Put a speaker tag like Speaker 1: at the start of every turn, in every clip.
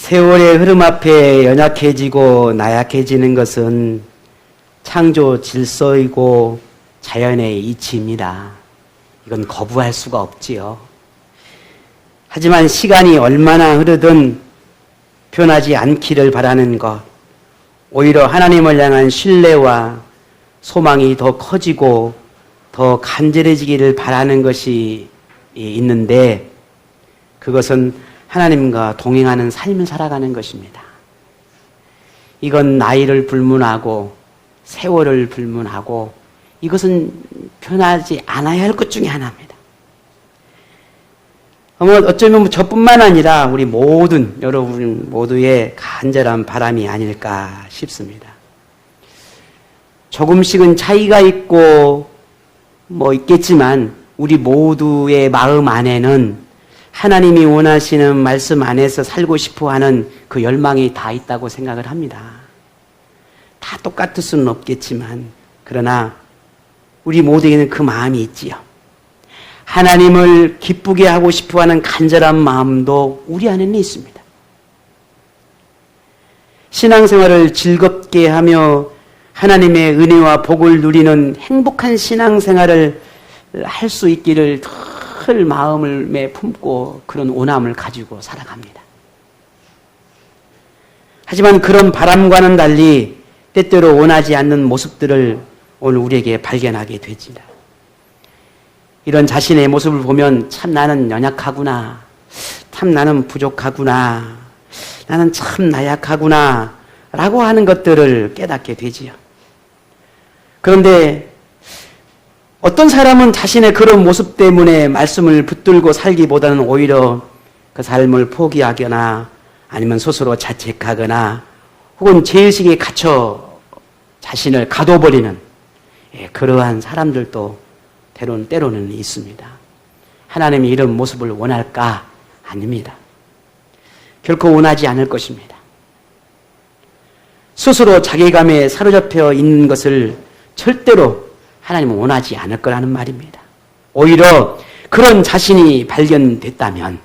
Speaker 1: 세월의 흐름 앞에 연약해지고 나약해지는 것은 창조 질서이고 자연의 이치입니다. 이건 거부할 수가 없지요. 하지만 시간이 얼마나 흐르든 변하지 않기를 바라는 것, 오히려 하나님을 향한 신뢰와 소망이 더 커지고 더 간절해지기를 바라는 것이 있는데, 그것은 하나님과 동행하는 삶을 살아가는 것입니다. 이건 나이를 불문하고 세월을 불문하고 이것은 변하지 않아야 할 것 중에 하나입니다. 어쩌면 저뿐만 아니라 우리 모든 여러분 모두의 간절한 바람이 아닐까 싶습니다. 조금씩은 차이가 있고 있겠지만 우리 모두의 마음 안에는 하나님이 원하시는 말씀 안에서 살고 싶어하는 그 열망이 다 있다고 생각을 합니다. 다 똑같을 수는 없겠지만 그러나 우리 모두에게는 그 마음이 있지요. 하나님을 기쁘게 하고 싶어하는 간절한 마음도 우리 안에는 있습니다. 신앙생활을 즐겁게 하며 하나님의 은혜와 복을 누리는 행복한 신앙생활을 할 수 있기를 늘 마음을 품고 그런 원함을 가지고 살아갑니다. 하지만 그런 바람과는 달리 때때로 원하지 않는 모습들을 오늘 우리에게 발견하게 되지다. 이런 자신의 모습을 보면 참 나는 연약하구나, 참 나는 부족하구나, 나는 참 나약하구나 라고 하는 것들을 깨닫게 되지요. 그런데 어떤 사람은 자신의 그런 모습 때문에 말씀을 붙들고 살기보다는 오히려 그 삶을 포기하거나 아니면 스스로 자책하거나 혹은 죄의식에 갇혀 자신을 가둬버리는 그러한 사람들도 때로는 있습니다. 하나님이 이런 모습을 원할까? 아닙니다. 결코 원하지 않을 것입니다. 스스로 자괴감에 사로잡혀 있는 것을 절대로 하나님은 원하지 않을 거라는 말입니다. 오히려 그런 자신이 발견됐다면,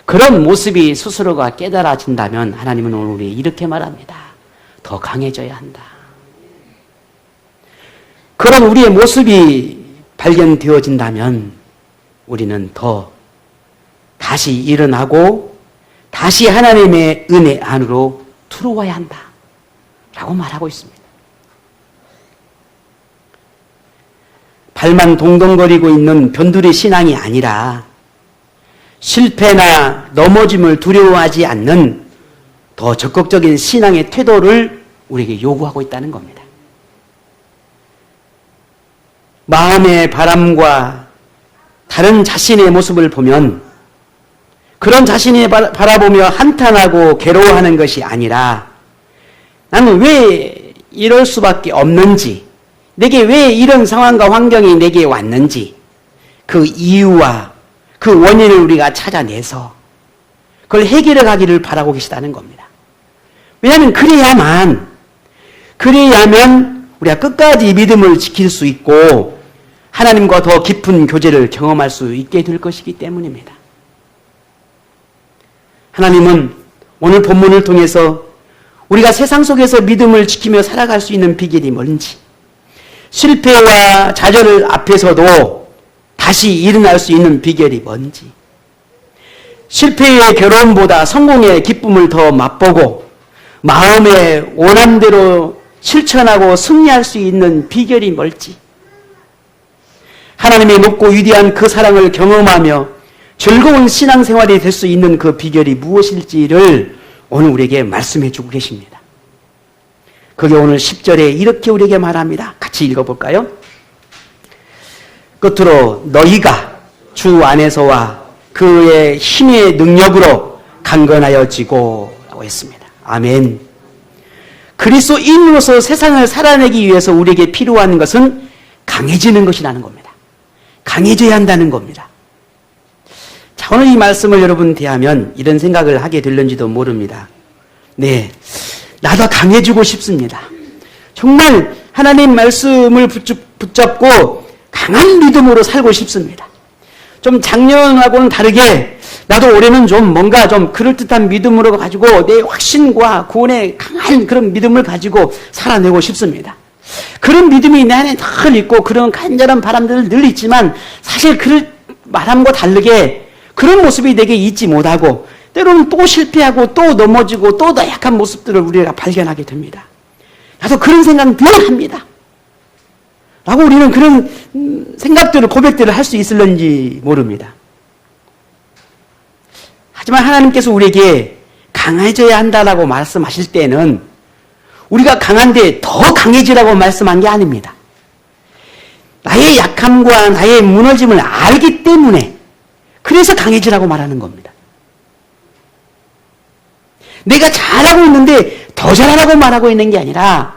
Speaker 1: 그런 모습이 스스로가 깨달아진다면 하나님은 오늘 우리 이렇게 말합니다. 더 강해져야 한다. 그런 우리의 모습이 발견되어진다면 우리는 더 다시 일어나고 다시 하나님의 은혜 안으로 들어와야 한다 라고 말하고 있습니다. 발만 동동거리고 있는 변두리 신앙이 아니라 실패나 넘어짐을 두려워하지 않는 더 적극적인 신앙의 태도를 우리에게 요구하고 있다는 겁니다. 마음의 바람과 다른 자신의 모습을 보면 그런 자신이 바라보며 한탄하고 괴로워하는 것이 아니라 나는 왜 이럴 수밖에 없는지, 내게 왜 이런 상황과 환경이 내게 왔는지 그 이유와 그 원인을 우리가 찾아내서 그걸 해결해 가기를 바라고 계시다는 겁니다. 왜냐하면 그래야면 우리가 끝까지 믿음을 지킬 수 있고 하나님과 더 깊은 교제를 경험할 수 있게 될 것이기 때문입니다. 하나님은 오늘 본문을 통해서 우리가 세상 속에서 믿음을 지키며 살아갈 수 있는 비결이 뭔지, 실패와 좌절 앞에서도 다시 일어날 수 있는 비결이 뭔지, 실패의 괴로움보다 성공의 기쁨을 더 맛보고 마음의 원함대로 실천하고 승리할 수 있는 비결이 뭘지, 하나님의 높고 위대한 그 사랑을 경험하며 즐거운 신앙생활이 될 수 있는 그 비결이 무엇일지를 오늘 우리에게 말씀해 주고 계십니다. 그게 오늘 10절에 이렇게 우리에게 말합니다. 같이 읽어볼까요? 끝으로 너희가 주 안에서와 그의 힘의 능력으로 강건하여지고 라고 했습니다. 아멘. 그리스도인으로서 세상을 살아내기 위해서 우리에게 필요한 것은 강해지는 것이라는 겁니다. 강해져야 한다는 겁니다. 자, 오늘 이 말씀을 여러분 대하면 이런 생각을 하게 될는지도 모릅니다. 네, 나도 강해지고 싶습니다. 정말 하나님 말씀을 붙잡고 강한 믿음으로 살고 싶습니다. 좀 작년하고는 다르게 나도 올해는 좀 뭔가 좀 그럴듯한 믿음으로 가지고 내 확신과 구원에 강한 그런 믿음을 가지고 살아내고 싶습니다. 그런 믿음이 내 안에 늘 있고 그런 간절한 바람들을 늘 있지만 사실 그 말함과 다르게 그런 모습이 내게 있지 못하고 때로는 또 실패하고 또 넘어지고 또 나약한 모습들을 우리가 발견하게 됩니다. 나도 그런 생각 늘 합니다. 라고 우리는 그런 생각들을 고백들을 할 수 있을는지 모릅니다. 하지만 하나님께서 우리에게 강해져야 한다라고 말씀하실 때는 우리가 강한데 더 강해지라고 말씀한 게 아닙니다. 나의 약함과 나의 무너짐을 알기 때문에 그래서 강해지라고 말하는 겁니다. 내가 잘하고 있는데 더 잘하라고 말하고 있는 게 아니라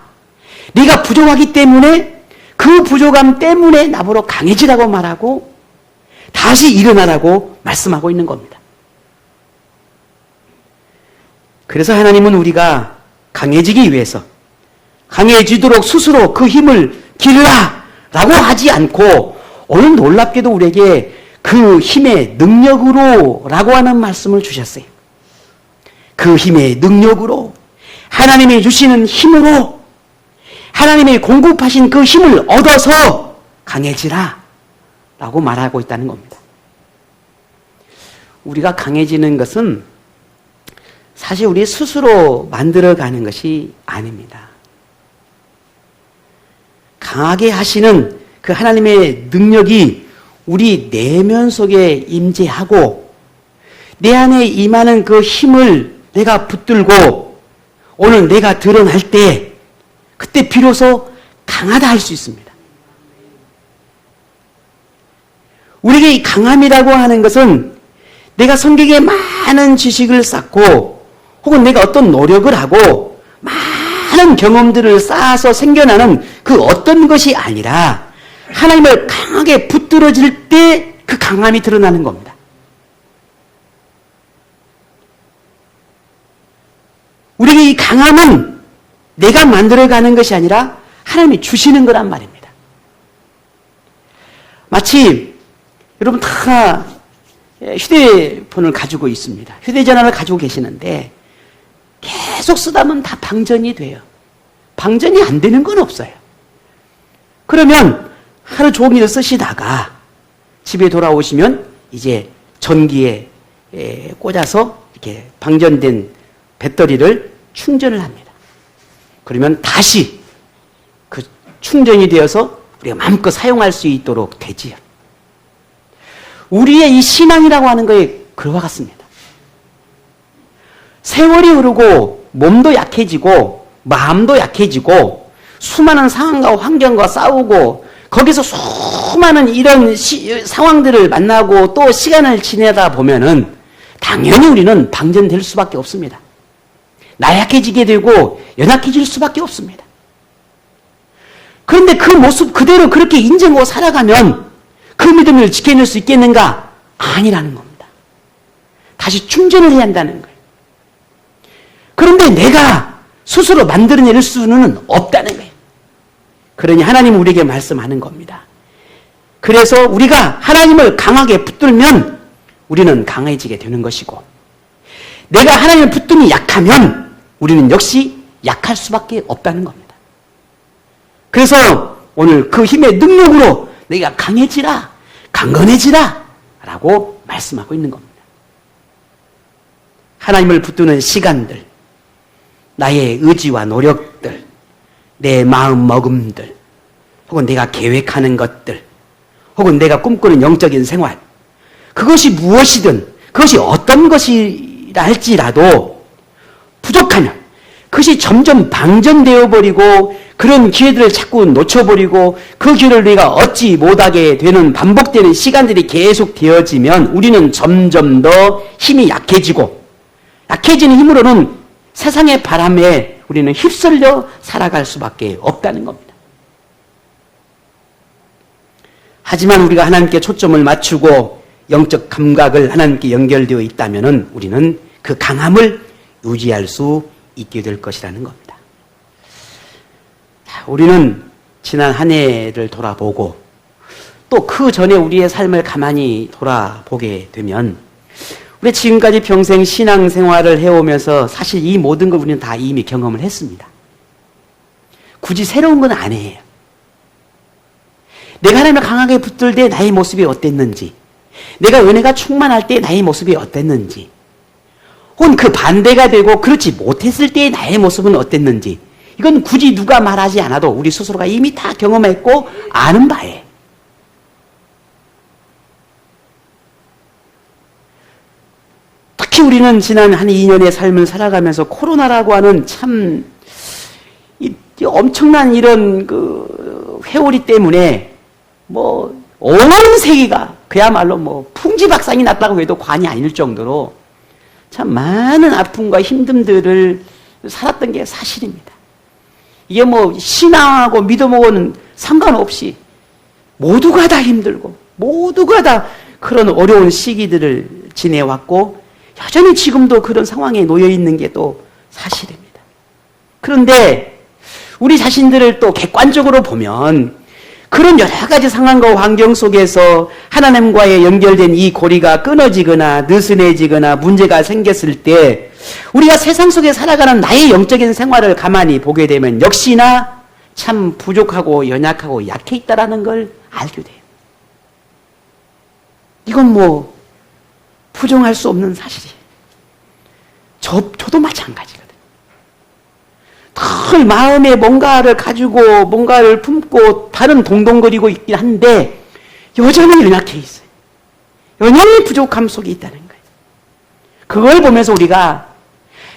Speaker 1: 네가 부족하기 때문에 그 부족함 때문에 나보러 강해지라고 말하고 다시 일어나라고 말씀하고 있는 겁니다. 그래서 하나님은 우리가 강해지기 위해서 강해지도록 스스로 그 힘을 기르라 라고 하지 않고 오늘 놀랍게도 우리에게 그 힘의 능력으로 라고 하는 말씀을 주셨어요. 그 힘의 능력으로 하나님이 주시는 힘으로 하나님이 공급하신 그 힘을 얻어서 강해지라 라고 말하고 있다는 겁니다. 우리가 강해지는 것은 사실 우리 스스로 만들어가는 것이 아닙니다. 강하게 하시는 그 하나님의 능력이 우리 내면 속에 임재하고 내 안에 임하는 그 힘을 내가 붙들고 오늘 내가 드러날 때 그때 비로소 강하다 할 수 있습니다. 우리에게 이 강함이라고 하는 것은 내가 성경에 많은 지식을 쌓고 혹은 내가 어떤 노력을 하고 많은 경험들을 쌓아서 생겨나는 그 어떤 것이 아니라 하나님을 강하게 붙들어질 때 그 강함이 드러나는 겁니다. 우리에게 이 강함은 내가 만들어가는 것이 아니라 하나님이 주시는 거란 말입니다. 마치 여러분 다 휴대폰을 가지고 있습니다. 휴대전화를 가지고 계시는데 계속 쓰다 보면 다 방전이 돼요. 방전이 안 되는 건 없어요. 그러면 하루 종일 쓰시다가 집에 돌아오시면 이제 전기에 꽂아서 이렇게 방전된 배터리를 충전을 합니다. 그러면 다시 그 충전이 되어서 우리가 마음껏 사용할 수 있도록 되지요. 우리의 이 신앙이라고 하는 거에 그와 같습니다. 세월이 흐르고 몸도 약해지고 마음도 약해지고 수많은 상황과 환경과 싸우고 거기서 수많은 이런 상황들을 만나고 또 시간을 지내다 보면은 당연히 우리는 방전될 수밖에 없습니다. 나약해지게 되고 연약해질 수밖에 없습니다. 그런데 그 모습 그대로 그렇게 인정하고 살아가면 그 믿음을 지켜낼 수 있겠는가? 아니라는 겁니다. 다시 충전을 해야 한다는 거예요. 그런데 내가 스스로 만들어낼 수는 없다는 거예요. 그러니 하나님은 우리에게 말씀하는 겁니다. 그래서 우리가 하나님을 강하게 붙들면 우리는 강해지게 되는 것이고 내가 하나님을 붙들니 약하면 우리는 역시 약할 수밖에 없다는 겁니다. 그래서 오늘 그 힘의 능력으로 내가 강해지라, 강건해지라 라고 말씀하고 있는 겁니다. 하나님을 붙드는 시간들, 나의 의지와 노력들, 내 마음 먹음들, 혹은 내가 계획하는 것들, 혹은 내가 꿈꾸는 영적인 생활, 그것이 무엇이든 그것이 어떤 것이라 할지라도 부족하면 그것이 점점 방전되어 버리고 그런 기회들을 자꾸 놓쳐버리고 그 기회를 우리가 얻지 못하게 되는 반복되는 시간들이 계속 되어지면 우리는 점점 더 힘이 약해지고 약해지는 힘으로는 세상의 바람에 우리는 휩쓸려 살아갈 수밖에 없다는 겁니다. 하지만 우리가 하나님께 초점을 맞추고 영적 감각을 하나님께 연결되어 있다면 우리는 그 강함을 유지할 수 있게 될 것이라는 겁니다. 우리는 지난 한 해를 돌아보고 또 그 전에 우리의 삶을 가만히 돌아보게 되면 우리 지금까지 평생 신앙생활을 해오면서 사실 이 모든 걸 우리는 다 이미 경험을 했습니다. 굳이 새로운 건 아니에요. 내가 하나님을 강하게 붙들 때 나의 모습이 어땠는지, 내가 은혜가 충만할 때 나의 모습이 어땠는지, 혹은 그 반대가 되고 그렇지 못했을 때의 나의 모습은 어땠는지, 이건 굳이 누가 말하지 않아도 우리 스스로가 이미 다 경험했고 아는 바예요. 특히 우리는 지난 한 2년의 삶을 살아가면서 코로나라고 하는 참 엄청난 이런 그 회오리 때문에 온 세계가 그야말로 풍지박산이 났다고 해도 과언이 아닐 정도로 참 많은 아픔과 힘듦들을 살았던 게 사실입니다. 이게 신앙하고 믿음하고는 상관없이 모두가 다 힘들고 모두가 다 그런 어려운 시기들을 지내왔고 여전히 지금도 그런 상황에 놓여 있는 게 또 사실입니다. 그런데 우리 자신들을 또 객관적으로 보면 그런 여러 가지 상황과 환경 속에서 하나님과의 연결된 이 고리가 끊어지거나 느슨해지거나 문제가 생겼을 때 우리가 세상 속에 살아가는 나의 영적인 생활을 가만히 보게 되면 역시나 참 부족하고 연약하고 약해 있다는 걸 알게 돼요. 이건 부정할 수 없는 사실이에요. 저도 마찬가지거든요. 늘 마음에 뭔가를 가지고 뭔가를 품고 다른 동동거리고 있긴 한데 여전히 연약해 있어요. 여전히 부족함 속에 있다는 거예요. 그걸 보면서 우리가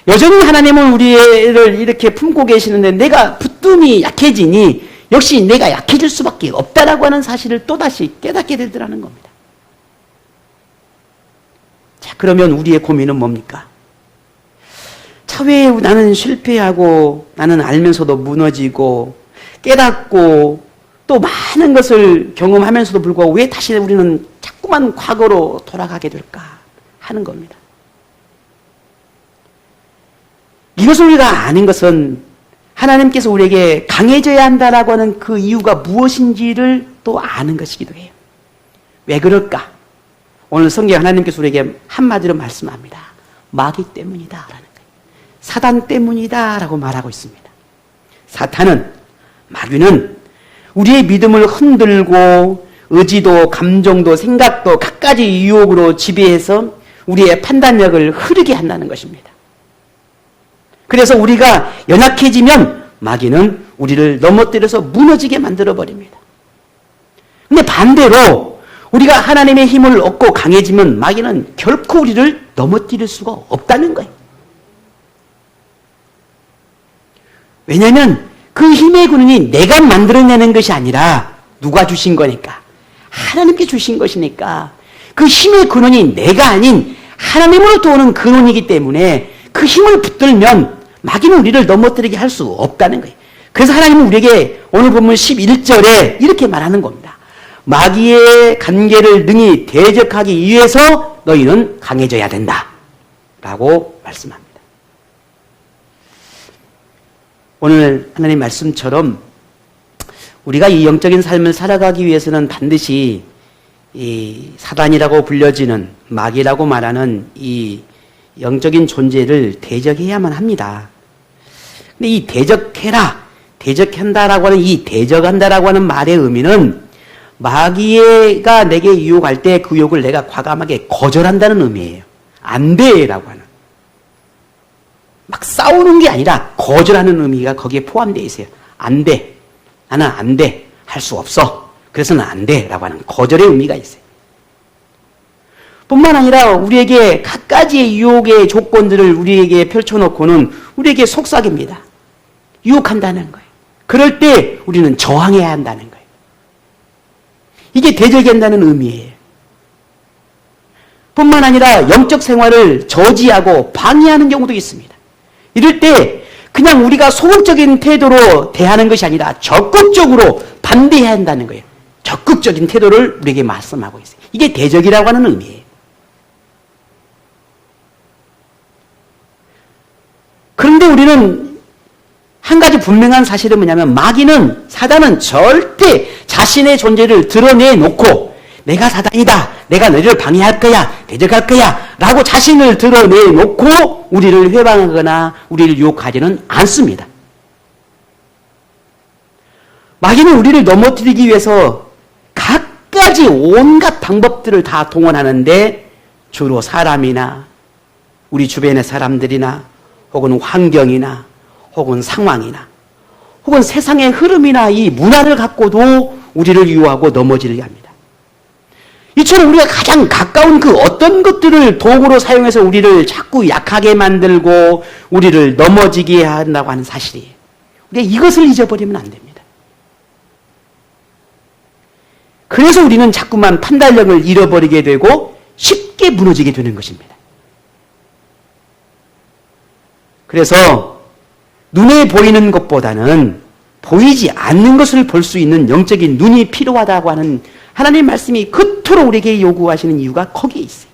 Speaker 1: 여전히 하나님은 우리를 이렇게 품고 계시는데 내가 부뚜이 약해지니 역시 내가 약해질 수밖에 없다라고 하는 사실을 또다시 깨닫게 되더라는 겁니다. 자, 그러면 우리의 고민은 뭡니까? 자, 왜 나는 실패하고 나는 알면서도 무너지고 깨닫고 또 많은 것을 경험하면서도 불구하고 왜 다시 우리는 자꾸만 과거로 돌아가게 될까 하는 겁니다. 이것을 우리가 아는 것은 하나님께서 우리에게 강해져야 한다라고 하는 그 이유가 무엇인지를 또 아는 것이기도 해요. 왜 그럴까? 오늘 성경 하나님께서 우리에게 한마디로 말씀합니다. 마귀 때문이다 라는 거예요. 사단 때문이다 라고 말하고 있습니다. 사탄은, 마귀는 우리의 믿음을 흔들고 의지도 감정도 생각도 갖가지 유혹으로 지배해서 우리의 판단력을 흐르게 한다는 것입니다. 그래서 우리가 연약해지면 마귀는 우리를 넘어뜨려서 무너지게 만들어버립니다. 근데 반대로 우리가 하나님의 힘을 얻고 강해지면 마귀는 결코 우리를 넘어뜨릴 수가 없다는 거예요. 왜냐하면 그 힘의 근원이 내가 만들어내는 것이 아니라 누가 주신 거니까, 하나님께 주신 것이니까 그 힘의 근원이 내가 아닌 하나님으로부터 오는 근원이기 때문에 그 힘을 붙들면 마귀는 우리를 넘어뜨리게 할 수 없다는 거예요. 그래서 하나님은 우리에게 오늘 본문 11절에 이렇게 말하는 겁니다. 마귀의 관계를 능히 대적하기 위해서 너희는 강해져야 된다 라고 말씀합니다. 오늘 하나님 말씀처럼 우리가 이 영적인 삶을 살아가기 위해서는 반드시 이 사단이라고 불려지는 마귀라고 말하는 이 영적인 존재를 대적해야만 합니다. 근데 이 대적해라, 대적한다라고 하는 이 대적한다라고 하는 말의 의미는 마귀가 내게 유혹할 때 그 유혹을 내가 과감하게 거절한다는 의미예요. 안 돼라고 하는. 막 싸우는 게 아니라 거절하는 의미가 거기에 포함되어 있어요. 안 돼. 나는 안 돼. 할 수 없어. 그래서는 안 돼. 라고 하는 거절의 의미가 있어요. 뿐만 아니라 우리에게 갖가지의 유혹의 조건들을 우리에게 펼쳐놓고는 우리에게 속삭입니다. 유혹한다는 거예요. 그럴 때 우리는 저항해야 한다는 거예요. 이게 대적한다는 의미예요. 뿐만 아니라 영적 생활을 저지하고 방해하는 경우도 있습니다. 이럴 때 그냥 우리가 소극적인 태도로 대하는 것이 아니라 적극적으로 반대해야 한다는 거예요. 적극적인 태도를 우리에게 말씀하고 있어요. 이게 대적이라고 하는 의미예요. 그런데 우리는 한 가지 분명한 사실은 뭐냐면 마귀는, 사단은 절대 자신의 존재를 드러내놓고 내가 사단이다, 내가 너희를 방해할 거야, 대적할 거야 라고 자신을 드러내놓고 우리를 회방하거나 우리를 유혹하지는 않습니다. 마귀는 우리를 넘어뜨리기 위해서 갖가지 온갖 방법들을 다 동원하는데 주로 사람이나 우리 주변의 사람들이나 혹은 환경이나 혹은 상황이나 혹은 세상의 흐름이나 이 문화를 갖고도 우리를 유혹하고 넘어지게 합니다. 이처럼 우리가 가장 가까운 그 어떤 것들을 도구로 사용해서 우리를 자꾸 약하게 만들고 우리를 넘어지게 한다고 하는 사실이에요. 우리가 이것을 잊어버리면 안 됩니다. 그래서 우리는 자꾸만 판단력을 잃어버리게 되고 쉽게 무너지게 되는 것입니다. 그래서 눈에 보이는 것보다는 보이지 않는 것을 볼 수 있는 영적인 눈이 필요하다고 하는 하나님의 말씀이 그토록 우리에게 요구하시는 이유가 거기에 있어요.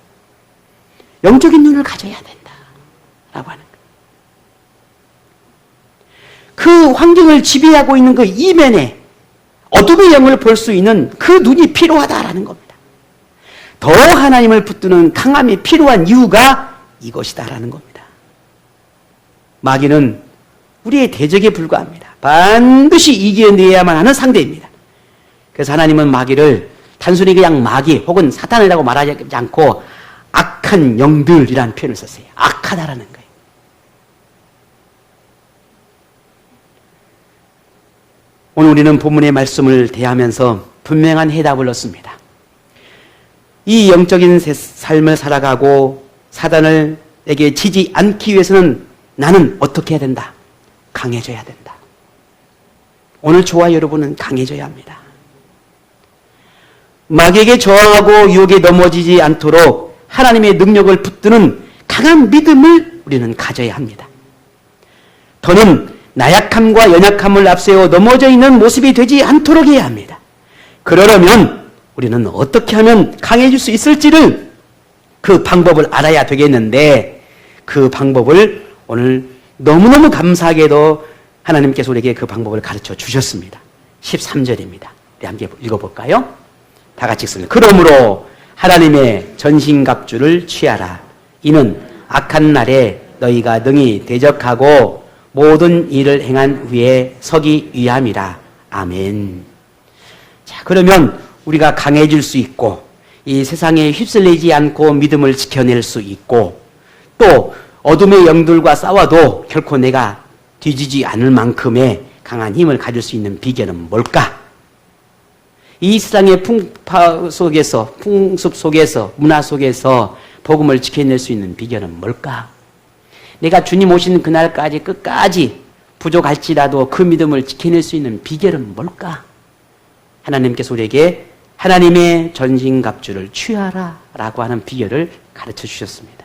Speaker 1: 영적인 눈을 가져야 된다라고 하는 거예요. 그 환경을 지배하고 있는 그 이면에 어둠의 영을 볼 수 있는 그 눈이 필요하다라는 겁니다. 더 하나님을 붙드는 강함이 필요한 이유가 이것이다라는 겁니다. 마귀는 우리의 대적에 불과합니다. 반드시 이겨내야만 하는 상대입니다. 그래서 하나님은 마귀를 단순히 그냥 마귀 혹은 사탄이라고 말하지 않고 악한 영들이라는 표현을 썼어요. 악하다라는 거예요. 오늘 우리는 본문의 말씀을 대하면서 분명한 해답을 얻습니다. 이 영적인 삶을 살아가고 사단에게 지지 않기 위해서는 나는 어떻게 해야 된다? 강해져야 된다. 오늘 저와 여러분은 강해져야 합니다. 마귀에게 저항하고 유혹에 넘어지지 않도록 하나님의 능력을 붙드는 강한 믿음을 우리는 가져야 합니다. 더는 나약함과 연약함을 앞세워 넘어져 있는 모습이 되지 않도록 해야 합니다. 그러려면 우리는 어떻게 하면 강해질 수 있을지를 그 방법을 알아야 되겠는데 그 방법을 오늘 너무너무 감사하게도 하나님께서 우리에게 그 방법을 가르쳐 주셨습니다. 13절입니다. 우리 함께 읽어볼까요? 다 같이 읽습니다. 그러므로 하나님의 전신갑주를 취하라. 이는 악한 날에 너희가 능히 대적하고 모든 일을 행한 후에 서기 위함이라. 아멘. 자, 그러면 우리가 강해질 수 있고 이 세상에 휩쓸리지 않고 믿음을 지켜낼 수 있고 또 어둠의 영들과 싸워도 결코 내가 뒤지지 않을 만큼의 강한 힘을 가질 수 있는 비결은 뭘까? 이 세상의 풍파 속에서, 풍습 속에서, 문화 속에서 복음을 지켜낼 수 있는 비결은 뭘까? 내가 주님 오시는 그날까지 끝까지 부족할지라도 그 믿음을 지켜낼 수 있는 비결은 뭘까? 하나님께서 우리에게 하나님의 전신갑주를 취하라 라고 하는 비결을 가르쳐 주셨습니다.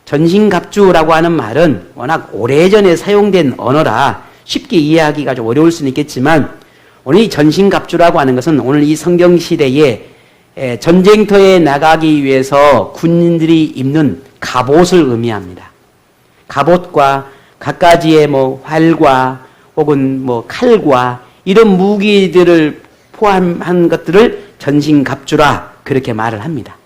Speaker 1: 전신갑주라고 하는 말은 워낙 오래전에 사용된 언어라 쉽게 이해하기가 좀 어려울 수는 있겠지만 오늘 이 전신갑주라고 하는 것은 오늘 이 성경시대에 전쟁터에 나가기 위해서 군인들이 입는 갑옷을 의미합니다. 갑옷과 갖가지의 활과 혹은 칼과 이런 무기들을 포함한 것들을 전신갑주라 그렇게 말을 합니다.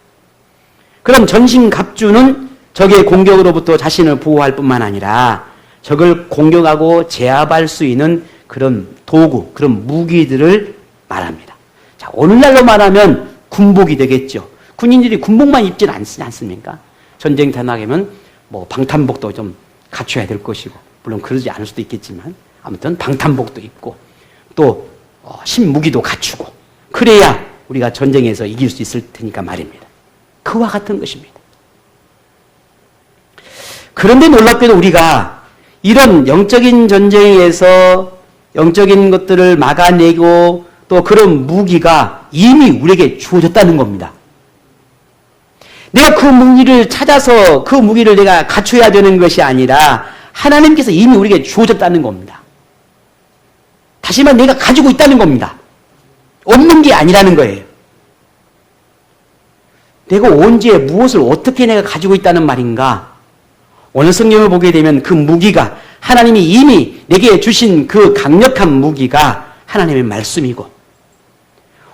Speaker 1: 그럼 전신갑주는 적의 공격으로부터 자신을 보호할 뿐만 아니라 적을 공격하고 제압할 수 있는 그런 도구, 그런 무기들을 말합니다. 자, 오늘날로 말하면 군복이 되겠죠. 군인들이 군복만 입지는 않습니까? 전쟁터 나가면 방탄복도 좀 갖춰야 될 것이고, 물론 그러지 않을 수도 있겠지만, 아무튼 방탄복도 입고, 또 신무기도 갖추고, 그래야 우리가 전쟁에서 이길 수 있을 테니까 말입니다. 그와 같은 것입니다. 그런데 놀랍게도 우리가 이런 영적인 전쟁에서 영적인 것들을 막아내고 또 그런 무기가 이미 우리에게 주어졌다는 겁니다. 내가 그 무기를 찾아서 그 무기를 내가 갖춰야 되는 것이 아니라 하나님께서 이미 우리에게 주어졌다는 겁니다. 다시 말해 내가 가지고 있다는 겁니다. 없는 게 아니라는 거예요. 내가 언제 무엇을 어떻게 내가 가지고 있다는 말인가? 오늘 성경을 보게 되면 그 무기가 하나님이 이미 내게 주신 그 강력한 무기가 하나님의 말씀이고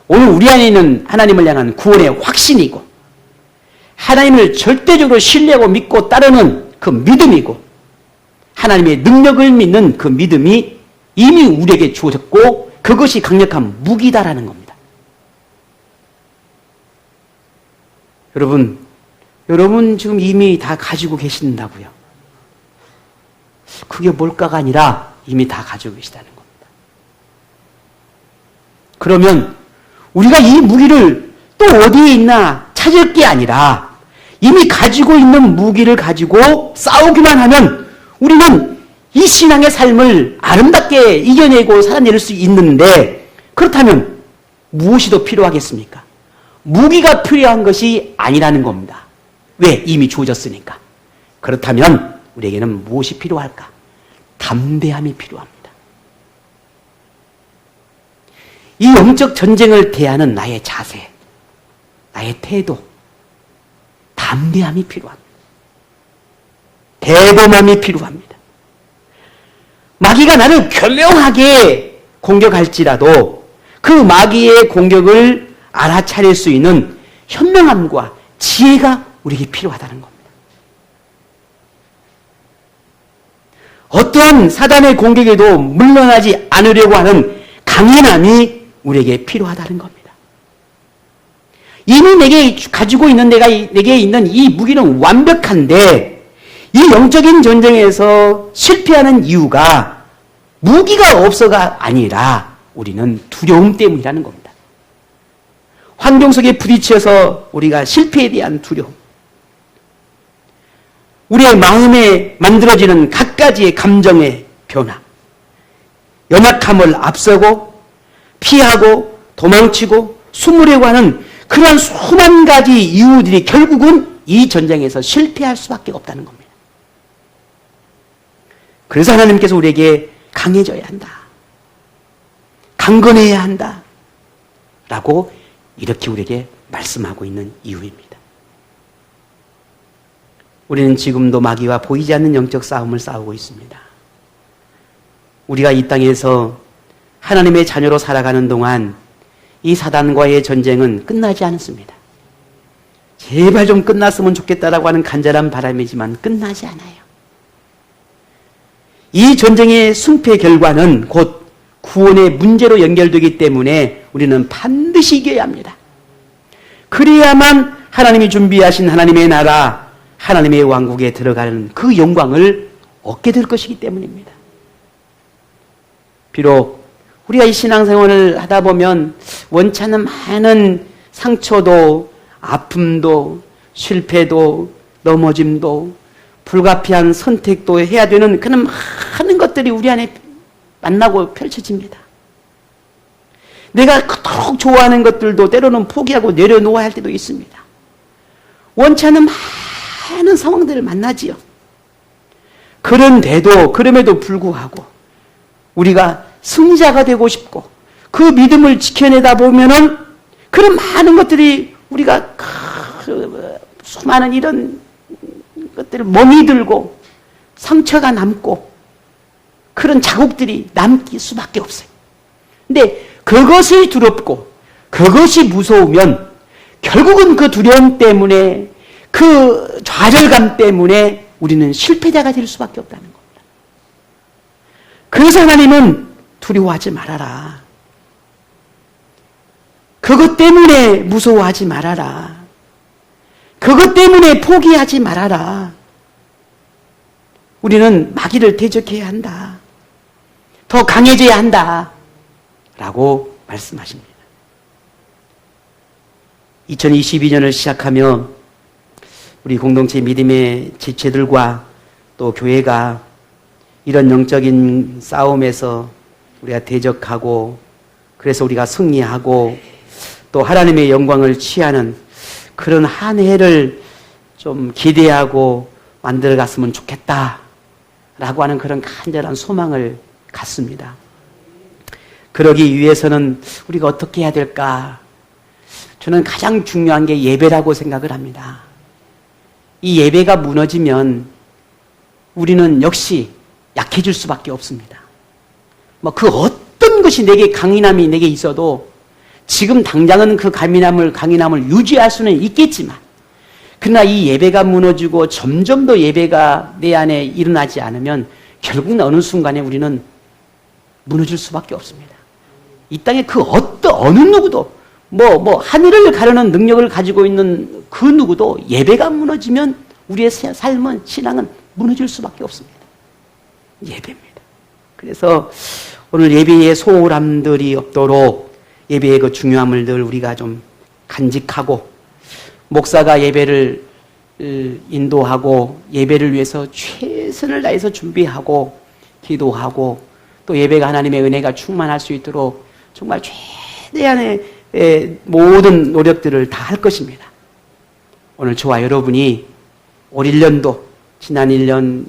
Speaker 1: 오늘 우리 안에 있는 하나님을 향한 구원의 확신이고 하나님을 절대적으로 신뢰하고 믿고 따르는 그 믿음이고 하나님의 능력을 믿는 그 믿음이 이미 우리에게 주어졌고 그것이 강력한 무기다라는 겁니다. 여러분 지금 이미 다 가지고 계신다고요. 그게 뭘까가 아니라 이미 다 가지고 계시다는 겁니다. 그러면 우리가 이 무기를 또 어디에 있나 찾을 게 아니라 이미 가지고 있는 무기를 가지고 싸우기만 하면 우리는 이 신앙의 삶을 아름답게 이겨내고 살아낼 수 있는데 그렇다면 무엇이 더 필요하겠습니까? 무기가 필요한 것이 아니라는 겁니다. 왜? 이미 주어졌으니까. 그렇다면 우리에게는 무엇이 필요할까? 담대함이 필요합니다. 이 영적 전쟁을 대하는 나의 자세, 나의 태도, 담대함이 필요합니다. 대범함이 필요합니다. 마귀가 나를 교묘하게 공격할지라도 그 마귀의 공격을 알아차릴 수 있는 현명함과 지혜가 우리에게 필요하다는 겁니다. 어떠한 사단의 공격에도 물러나지 않으려고 하는 강인함이 우리에게 필요하다는 겁니다. 이미 내게 가지고 있는 내게 있는 이 무기는 완벽한데 이 영적인 전쟁에서 실패하는 이유가 무기가 없어가 아니라 우리는 두려움 때문이라는 겁니다. 환경 속에 부딪혀서 우리가 실패에 대한 두려움, 우리의 마음에 만들어지는 갖가지의 감정의 변화, 연약함을 앞서고 피하고 도망치고 숨으려고 하는 그런 수만 가지 이유들이 결국은 이 전쟁에서 실패할 수밖에 없다는 겁니다. 그래서 하나님께서 우리에게 강해져야 한다. 강건해야 한다. 라고 이렇게 우리에게 말씀하고 있는 이유입니다. 우리는 지금도 마귀와 보이지 않는 영적 싸움을 싸우고 있습니다. 우리가 이 땅에서 하나님의 자녀로 살아가는 동안 이 사단과의 전쟁은 끝나지 않습니다. 제발 좀 끝났으면 좋겠다라고 하는 간절한 바람이지만 끝나지 않아요. 이 전쟁의 승패 결과는 곧 구원의 문제로 연결되기 때문에 우리는 반드시 이겨야 합니다. 그래야만 하나님이 준비하신 하나님의 나라, 하나님의 왕국에 들어가는 그 영광을 얻게 될 것이기 때문입니다. 비록 우리가 이 신앙생활을 하다 보면 원치 않는 많은 상처도 아픔도 실패도 넘어짐도 불가피한 선택도 해야 되는 그런 많은 것들이 우리 안에 만나고 펼쳐집니다. 내가 그토록 좋아하는 것들도 때로는 포기하고 내려놓아야 할 때도 있습니다. 원치 않는 많은 상황들을 만나지요. 그럼에도 불구하고 우리가 승자가 되고 싶고 그 믿음을 지켜내다 보면은 그런 많은 것들이 우리가 수많은 이런 것들을 몸이 들고 상처가 남고 그런 자국들이 남길 수밖에 없어요. 근데 그것이 두렵고 그것이 무서우면 결국은 그 두려움 때문에 그 좌절감 때문에 우리는 실패자가 될 수밖에 없다는 겁니다. 그래서 하나님은 두려워하지 말아라. 그것 때문에 무서워하지 말아라. 그것 때문에 포기하지 말아라. 우리는 마귀를 대적해야 한다. 더 강해져야 한다. 라고 말씀하십니다. 2022년을 시작하며 우리 공동체 믿음의 지체들과 또 교회가 이런 영적인 싸움에서 우리가 대적하고 그래서 우리가 승리하고 또 하나님의 영광을 취하는 그런 한 해를 좀 기대하고 만들어갔으면 좋겠다라고 하는 그런 간절한 소망을 갖습니다. 그러기 위해서는 우리가 어떻게 해야 될까? 저는 가장 중요한 게 예배라고 생각을 합니다. 이 예배가 무너지면 우리는 역시 약해질 수밖에 없습니다. 그 어떤 것이 강인함이 내게 있어도 지금 당장은 그 강인함을 유지할 수는 있겠지만, 그러나 이 예배가 무너지고 점점 더 예배가 내 안에 일어나지 않으면 결국 어느 순간에 우리는 무너질 수밖에 없습니다. 이 땅에 그 어느 누구도 하늘을 가르는 능력을 가지고 있는 그 누구도 예배가 무너지면 우리의 삶은, 신앙은 무너질 수밖에 없습니다. 예배입니다. 그래서 오늘 예배의 소홀함들이 없도록 예배의 그 중요함을 늘 우리가 좀 간직하고, 목사가 예배를 인도하고 예배를 위해서 최선을 다해서 준비하고 기도하고, 또 예배가 하나님의 은혜가 충만할 수 있도록 정말 최대한의 모든 노력들을 다 할 것입니다. 오늘 저와 여러분이 올 1년도, 지난 1년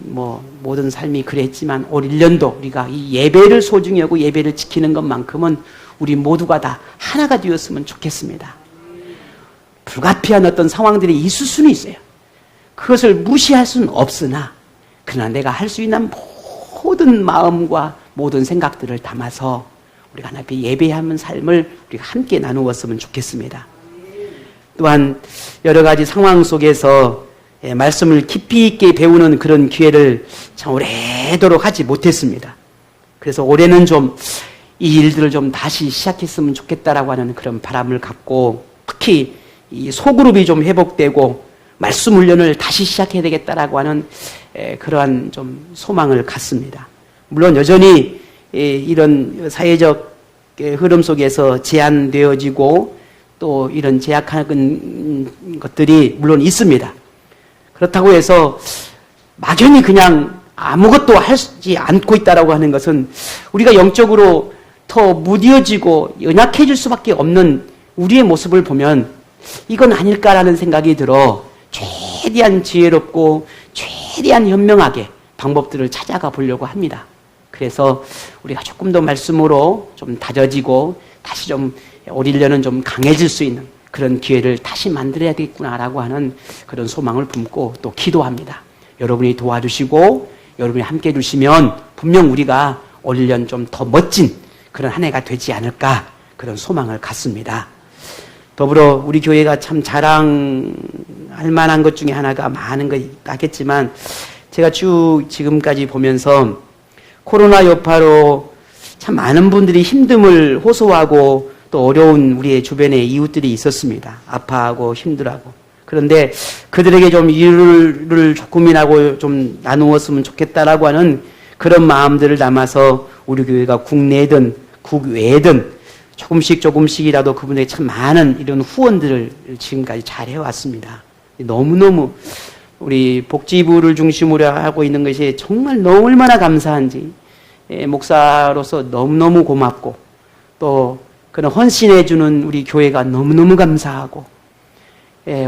Speaker 1: 모든 삶이 그랬지만 올 1년도 우리가 이 예배를 소중히 하고 예배를 지키는 것만큼은 우리 모두가 다 하나가 되었으면 좋겠습니다. 불가피한 어떤 상황들이 있을 수는 있어요. 그것을 무시할 수는 없으나, 그러나 내가 할 수 있는 모든 마음과 모든 생각들을 담아서 우리가 하나님 앞에 예배하는 삶을 우리가 함께 나누었으면 좋겠습니다. 또한 여러 가지 상황 속에서 말씀을 깊이 있게 배우는 그런 기회를 참 오래도록 하지 못했습니다. 그래서 올해는 좀 이 일들을 좀 다시 시작했으면 좋겠다라고 하는 그런 바람을 갖고, 특히 이 소그룹이 좀 회복되고 말씀 훈련을 다시 시작해야 되겠다라고 하는 그러한 좀 소망을 갖습니다. 물론 여전히 이런 사회적 흐름 속에서 제한되어지고 또 이런 제약한 것들이 물론 있습니다. 그렇다고 해서 막연히 그냥 아무것도 하지 않고 있다라고 하는 것은 우리가 영적으로 더 무뎌지고 연약해질 수밖에 없는 우리의 모습을 보면 이건 아닐까라는 생각이 들어 최대한 지혜롭고 최대한 현명하게 방법들을 찾아가 보려고 합니다. 그래서 우리가 조금 더 말씀으로 좀 다져지고 다시 좀 올 1년은 좀 강해질 수 있는 그런 기회를 다시 만들어야 되겠구나라고 하는 그런 소망을 품고 또 기도합니다. 여러분이 도와주시고 여러분이 함께 해주시면 분명 우리가 올 1년 좀 더 멋진 그런 한 해가 되지 않을까, 그런 소망을 갖습니다. 더불어 우리 교회가 참 자랑할 만한 것 중에 하나가 많은 거 있겠지만, 제가 쭉 지금까지 보면서 코로나 여파로 참 많은 분들이 힘듦을 호소하고 또 어려운 우리의 주변에 이웃들이 있었습니다. 아파하고 힘들하고. 그런데 그들에게 좀 이유를 조금이라도 좀 나누었으면 좋겠다라고 하는 그런 마음들을 담아서 우리 교회가 국내든 국외든 조금씩이라도 그분에게 참 많은 이런 후원들을 지금까지 잘 해왔습니다. 너무너무 우리 복지부를 중심으로 하고 있는 것이 정말 얼마나 감사한지, 목사로서 너무너무 고맙고 또 그런 헌신해주는 우리 교회가 너무너무 감사하고,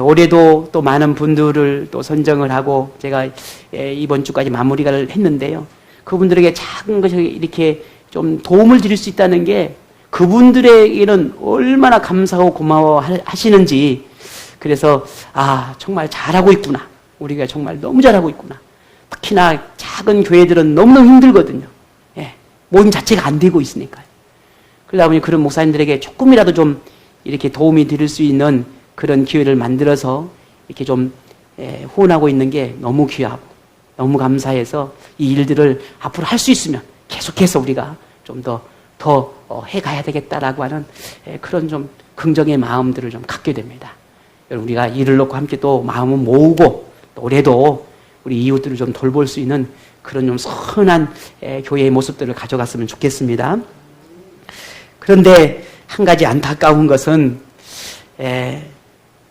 Speaker 1: 올해도 또 많은 분들을 또 선정을 하고 제가 이번 주까지 마무리를 했는데요. 그분들에게 작은 것을 이렇게 좀 도움을 드릴 수 있다는 게 그분들에게는 얼마나 감사하고 고마워 하시는지, 그래서 정말 잘하고 있구나, 우리가 정말 너무 잘하고 있구나. 특히나 작은 교회들은 너무너무 힘들거든요. 모임 자체가 안 되고 있으니까요. 그러다 보니 그런 목사님들에게 조금이라도 좀 이렇게 도움이 드릴 수 있는 그런 기회를 만들어서 이렇게 좀 후원하고 있는 게 너무 귀하고 너무 감사해서 이 일들을 앞으로 할 수 있으면 계속해서 우리가 좀 더 해가야 되겠다라고 하는 그런 좀 긍정의 마음들을 좀 갖게 됩니다. 여러분, 우리가 일을 놓고 함께 또 마음을 모으고 또 올해도 우리 이웃들을 좀 돌볼 수 있는 그런 좀 선한 교회의 모습들을 가져갔으면 좋겠습니다. 그런데 한 가지 안타까운 것은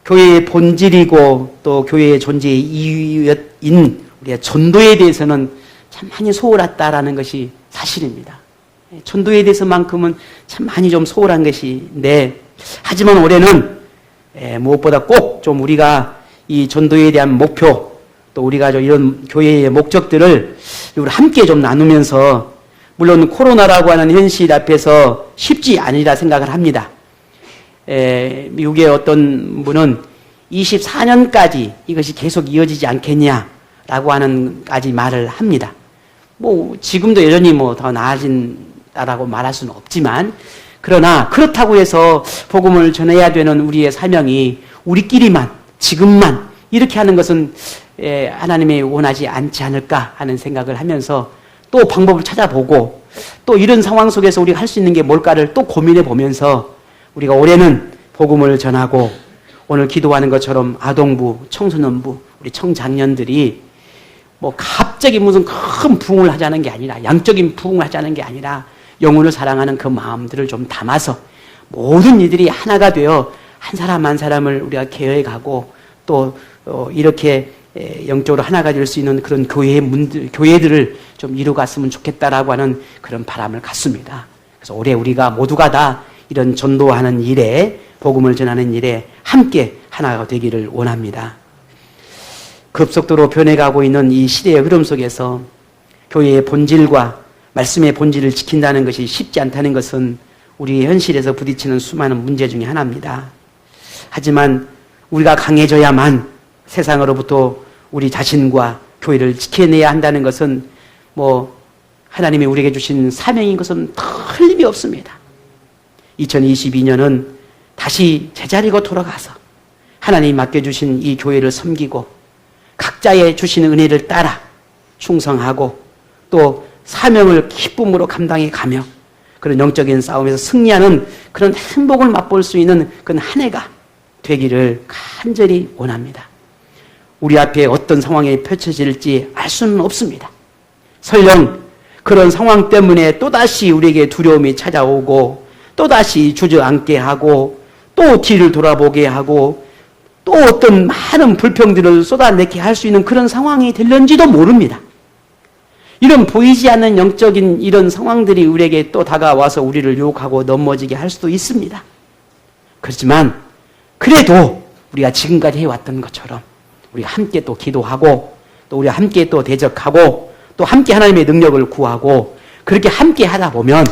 Speaker 1: 교회의 본질이고 또 교회의 존재의 이유인 우리의 전도에 대해서는 참 많이 소홀했다라는 것이 사실입니다. 전도에 대해서만큼은 참 많이 좀 소홀한 것인데, 하지만 올해는 무엇보다 꼭 좀 우리가 이 전도에 대한 목표, 또 우리가 좀 이런 교회의 목적들을 우리 함께 좀 나누면서, 물론 코로나라고 하는 현실 앞에서 쉽지 않으리라 생각을 합니다. 미국의 어떤 분은 24년까지 이것이 계속 이어지지 않겠냐라고 하는까지 말을 합니다. 지금도 여전히 더 나아진다라고 말할 수는 없지만, 그러나 그렇다고 해서 복음을 전해야 되는 우리의 사명이 우리끼리만 지금만 이렇게 하는 것은 하나님이 원하지 않지 않을까 하는 생각을 하면서 또 방법을 찾아보고 또 이런 상황 속에서 우리가 할 수 있는 게 뭘까를 또 고민해 보면서 우리가 올해는 복음을 전하고 오늘 기도하는 것처럼 아동부, 청소년부, 우리 청장년들이 뭐 갑자기 무슨 큰 부흥을 하자는 게 아니라 양적인 부흥을 하자는 게 아니라 영혼을 사랑하는 그 마음들을 좀 담아서 모든 이들이 하나가 되어 한 사람 한 사람을 우리가 개혁하고 또 이렇게 영적으로 하나가 될 수 있는 그런 교회들을 좀 이루어갔으면 좋겠다라고 하는 그런 바람을 갖습니다. 그래서 올해 우리가 모두가 다 이런 전도하는 일에 복음을 전하는 일에 함께 하나가 되기를 원합니다. 급속도로 변해가고 있는 이 시대의 흐름 속에서 교회의 본질과 말씀의 본질을 지킨다는 것이 쉽지 않다는 것은 우리 현실에서 부딪히는 수많은 문제 중에 하나입니다. 하지만 우리가 강해져야만 세상으로부터 우리 자신과 교회를 지켜내야 한다는 것은 하나님이 우리에게 주신 사명인 것은 틀림이 없습니다. 2022년은 다시 제자리로 돌아가서 하나님이 맡겨주신 이 교회를 섬기고 각자의 주신 은혜를 따라 충성하고 또 사명을 기쁨으로 감당해 가며 그런 영적인 싸움에서 승리하는 그런 행복을 맛볼 수 있는 그런 한 해가 되기를 간절히 원합니다. 우리 앞에 어떤 상황이 펼쳐질지 알 수는 없습니다. 설령 그런 상황 때문에 또다시 우리에게 두려움이 찾아오고 또다시 주저앉게 하고 또 뒤를 돌아보게 하고 또 어떤 많은 불평들을 쏟아내게 할 수 있는 그런 상황이 될는지도 모릅니다. 이런 보이지 않는 영적인 이런 상황들이 우리에게 또 다가와서 우리를 유혹하고 넘어지게 할 수도 있습니다. 그렇지만 그래도 우리가 지금까지 해왔던 것처럼 우리가 함께 또 기도하고 또 우리가 함께 또 대적하고 또 함께 하나님의 능력을 구하고 그렇게 함께 하다 보면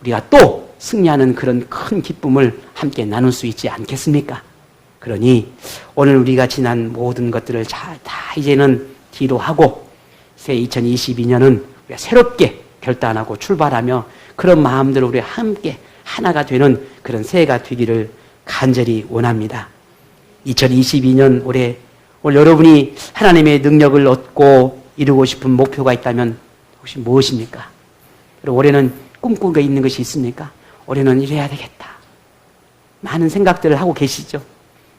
Speaker 1: 우리가 또 승리하는 그런 큰 기쁨을 함께 나눌 수 있지 않겠습니까? 그러니 오늘 우리가 지난 모든 것들을 다 이제는 뒤로 하고 새 2022년은 우리가 새롭게 결단하고 출발하며 그런 마음들을 우리 함께 하나가 되는 그런 새해가 되기를 간절히 원합니다. 2022년 올해 여러분이 하나님의 능력을 얻고 이루고 싶은 목표가 있다면 혹시 무엇입니까? 그리고 올해는 꿈꾸고 있는 것이 있습니까? 올해는 이래야 되겠다. 많은 생각들을 하고 계시죠?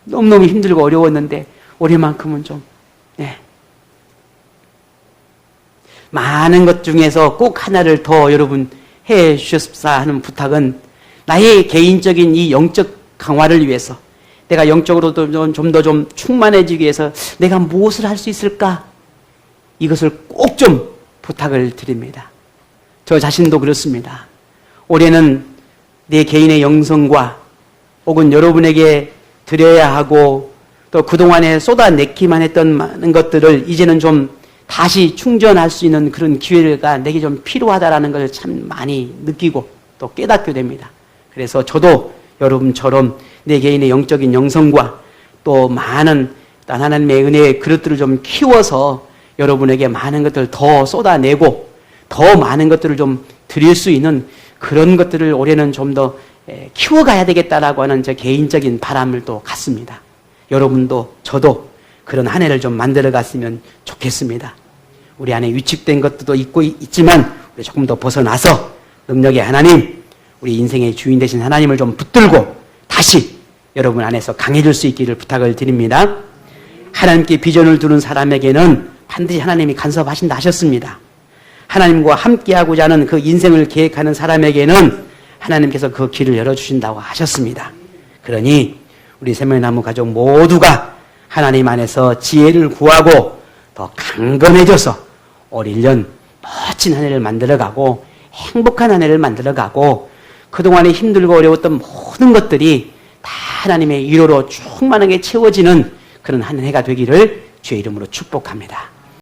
Speaker 1: 너무너무 힘들고 어려웠는데 올해만큼은 좀 많은 것 중에서 꼭 하나를 더 여러분 해 주셨사 하는 부탁은 나의 개인적인 이 영적 강화를 위해서 내가 영적으로도 좀 더 충만해지기 위해서 내가 무엇을 할 수 있을까? 이것을 꼭 좀 부탁을 드립니다. 저 자신도 그렇습니다. 올해는 내 개인의 영성과 혹은 여러분에게 드려야 하고 또 그동안에 쏟아내기만 했던 많은 것들을 이제는 좀 다시 충전할 수 있는 그런 기회가 내게 좀 필요하다라는 것을 참 많이 느끼고 또 깨닫게 됩니다. 그래서 저도 여러분처럼 내 개인의 영적인 영성과 또 많은 하나님의 은혜의 그릇들을 좀 키워서 여러분에게 많은 것들을 더 쏟아내고 더 많은 것들을 좀 드릴 수 있는 그런 것들을 올해는 좀 더 키워가야 되겠다라고 하는 제 개인적인 바람을 또 갖습니다. 여러분도 저도 그런 한 해를 좀 만들어 갔으면 좋겠습니다. 우리 안에 위축된 것도 있지만 우리 조금 더 벗어나서 능력의 하나님, 우리 인생의 주인 되신 하나님을 좀 붙들고 다시 여러분 안에서 강해질 수 있기를 부탁을 드립니다. 하나님께 비전을 두는 사람에게는 반드시 하나님이 간섭하신다 하셨습니다. 하나님과 함께하고자 하는 그 인생을 계획하는 사람에게는 하나님께서 그 길을 열어주신다고 하셨습니다. 그러니 우리 생명나무 가족 모두가 하나님 안에서 지혜를 구하고 더 강건해져서 올 1년 멋진 한 해를 만들어가고 행복한 한 해를 만들어가고 그동안에 힘들고 어려웠던 모든 것들이 다 하나님의 위로로 충만하게 채워지는 그런 한 해가 되기를 주의 이름으로 축복합니다.